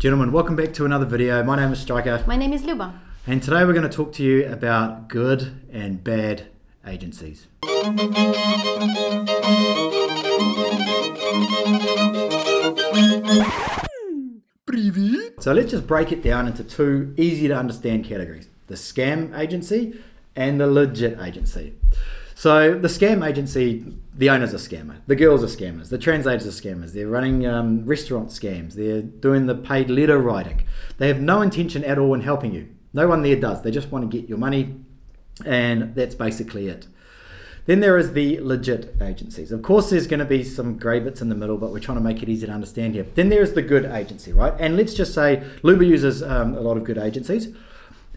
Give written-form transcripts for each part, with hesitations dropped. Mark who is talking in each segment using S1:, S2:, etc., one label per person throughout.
S1: Gentlemen, welcome back to another video. My name is Striker.
S2: My name is Luba.
S1: And today we're going to talk to you about good and bad agencies. So let's just break it down into two easy to understand categories. The scam agency and the legit agency. So the scam agency, the owner's a scammer, the girls are scammers, the translators are scammers, they're running restaurant scams, they're doing the paid letter writing. They have no intention at all in helping you. No one there does. They just want to get your money, and that's basically it. Then there is the legit agencies. Of course, there's going to be some grey bits in the middle, but we're trying to make it easy to understand here. Then there is the good agency, right? And let's just say Luba uses a lot of good agencies.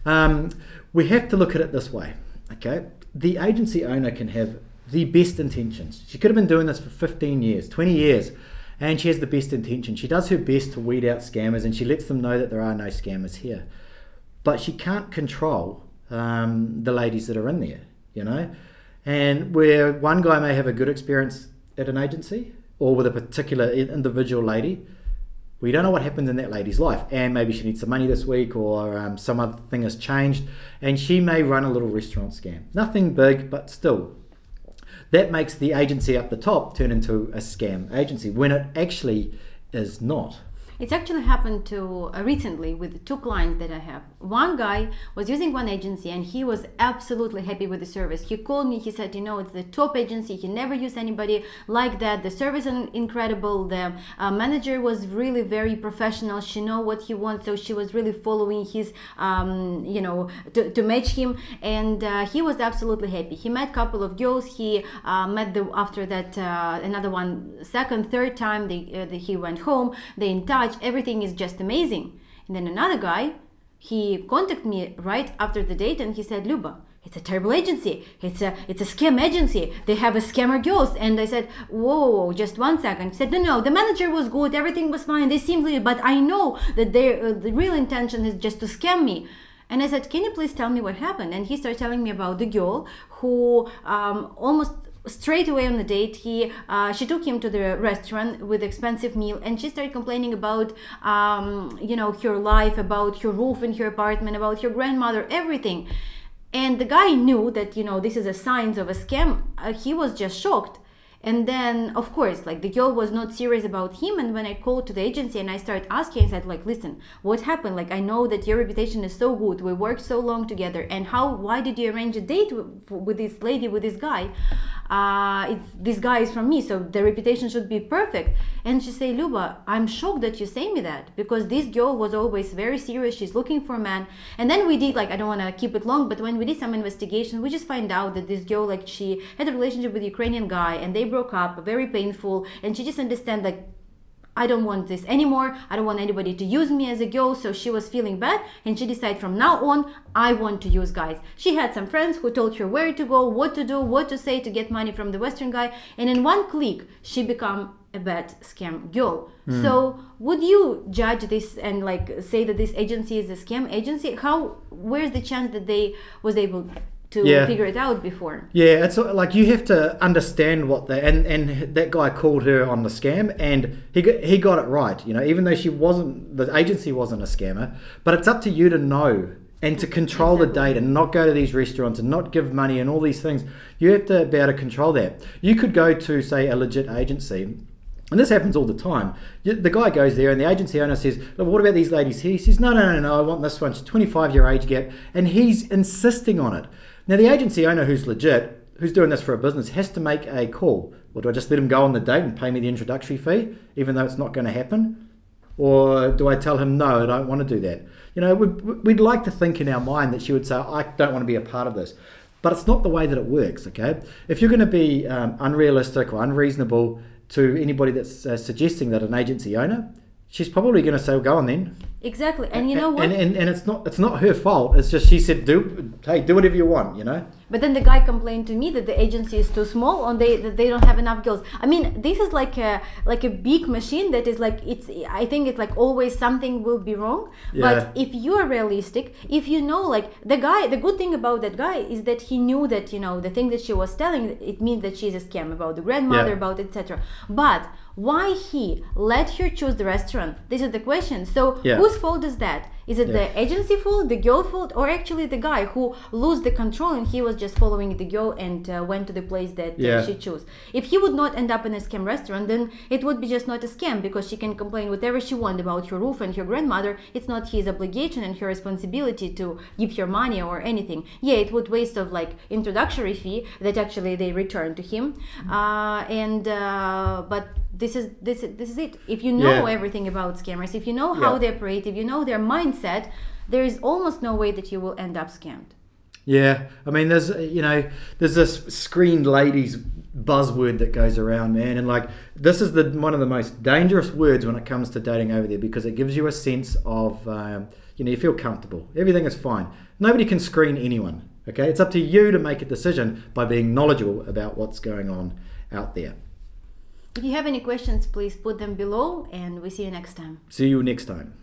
S1: We have to look at it this way, okay? The agency owner can have the best intentions. She could have been doing this for 15 years, 20 years, and she has the best intention. She does her best to weed out scammers, and she lets them know that there are no scammers here. But she can't control the ladies that are in there, you know? And where one guy may have a good experience at an agency or with a particular individual lady, we don't know what happens in that lady's life, and maybe she needs some money this week, or some other thing has changed, and she may run a little restaurant scam. Nothing big, but still. That makes the agency up the top turn into a scam agency when it actually is not.
S2: It's actually happened to recently with two clients that I have. One guy was using one agency and he was absolutely happy with the service. He called me, he said, you know, it's the top agency, he never used anybody like that. The service is incredible. The manager was really very professional. She know what he wants, so she was really following his, you know, to match him. And he was absolutely happy. He met a couple of girls. He met after that another one, second, third time. He went home. They in touch. Everything is just amazing. And then another guy, he contacted me right after the date and he said, Luba, it's a terrible agency. It's a scam agency. They have a scammer girls. And I said, whoa, just 1 second. He said, no, the manager was good. Everything was fine. They seemed really, but I know that the real intention is just to scam me. And I said, can you please tell me what happened? And he started telling me about the girl who almost straight away on the date, she took him to the restaurant with expensive meal, and she started complaining about you know, her life, about her roof in her apartment, about her grandmother, everything. And the guy knew that, you know, this is a sign of a scam. He was just shocked. And then, of course, like, the girl was not serious about him. And when I called to the agency and I started asking, I said, like, listen, what happened? Like, I know that your reputation is so good. We worked so long together. And why did you arrange a date with this lady, with this guy? This guy is from me, so the reputation should be perfect. And she said, Luba, I'm shocked that you say me that, because this girl was always very serious. She's looking for a man. And then we did, like, I don't want to keep it long, but when we did some investigation, we just find out that this girl, like, she had a relationship with a Ukrainian guy, and they broke up, very painful, and she just understand, like, I don't want this anymore. I don't want anybody to use me as a girl. So she was feeling bad, and she decided from now on, I want to use guys. She had some friends who told her where to go, what to do, what to say to get money from the Western guy, and in one click she become a bad scam girl. So would you judge this and, like, say that this agency is a scam agency? Where's the chance that they was able to figure it out before? Yeah,
S1: it's like, you have to understand what and that guy called her on the scam, and he got it right, you know, even though the agency wasn't a scammer. But it's up to you to know and to control the date and not go to these restaurants and not give money and all these things. You have to be able to control that. You could go to, say, a legit agency, and this happens all the time. The guy goes there and the agency owner says, well, what about these ladies here? He says, no, I want this one. She's 25-year age gap. And he's insisting on it. Now, the agency owner who's legit, who's doing this for a business, has to make a call. Or do I just let him go on the date and pay me the introductory fee, even though it's not going to happen? Or do I tell him, no, I don't want to do that? You know, we'd like to think in our mind that she would say, I don't want to be a part of this. But it's not the way that it works, okay? If you're going to be unrealistic or unreasonable to anybody that's suggesting that an agency owner, she's probably going to say, well, go on then.
S2: Exactly. And you know what?
S1: And it's not her fault. It's just, she said, do whatever you want, you know?
S2: But then the guy complained to me that the agency is too small, and that they don't have enough girls. I mean, this is like a big machine that is like, I think it's like always something will be wrong. Yeah. But if you are realistic, if you know, like, the good thing about that guy is that he knew that, you know, the thing that she was telling, it means that she's a scam about the grandmother, about etc. But why he let her choose the restaurant? This is the question. So
S1: Yeah.
S2: whose fault is that? Is it the agency fault, the girl fault, or actually the guy who lost the control and he was just following the girl and went to the place that she chose? If he would not end up in a scam restaurant, then it would be just not a scam, because she can complain whatever she wants about her roof and her grandmother. It's not his obligation and her responsibility to give her money or anything. Yeah, it would waste of like introductory fee that actually they return to him. But this is it. If you know everything about scammers, if you know how they operate, if you know their mindset, there is almost no way that you will end up scammed.
S1: Yeah, I mean, there's this screened ladies buzzword that goes around, man, and like this is one of the most dangerous words when it comes to dating over there, because it gives you a sense of you feel comfortable, everything is fine. Nobody can screen anyone. Okay, it's up to you to make a decision by being knowledgeable about what's going on out there.
S2: If you have any questions, please put them below, and we see you next time.
S1: See you next time.